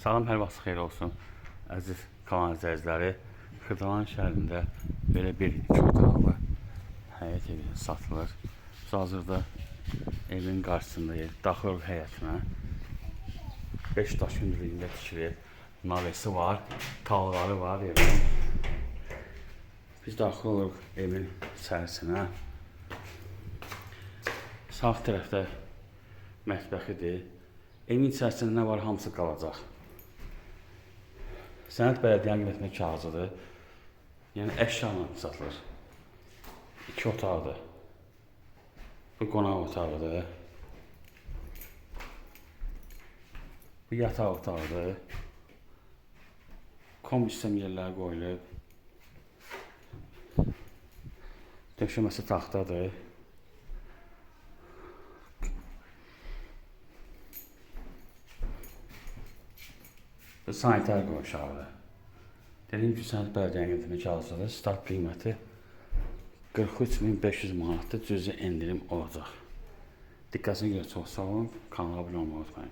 Salam, hər vaxt xeyir olsun. Əziz kanal izləyiciləri, Xırdalan şəhərində belə bir 2 otaqlı həyət evi satılır. Biz hazırda evin qarşısındayıq. Daxil həyətinə 5 daş hündürlüyündə tikilir. Navesi var, talları var evin. Biz daxil oluruq evin içərisinə. Sağ tərəfdə mətbəxidir. Evin içərisində nə var, hamısı qalacaq. Sənəd bələdiyyənin qiymətinə kağızıdır. Yəni əşyanla satılır. 2 otaqdır. Bu qonaq otağıdır. Bu yataq otağıdır. Kombi sistem yerləri qoyulub. Döşəməsi taxtadır. Sanitar qonşağıdır. Dediyim ki, sənəd bələdiyyənin qiymətinə kağızıdır. Start qiyməti 43.500 manatdır. Cüzi endirim olacaq. Diqqətinizə görə çox sağ olun. Kanala abunə olmayı unutmayın.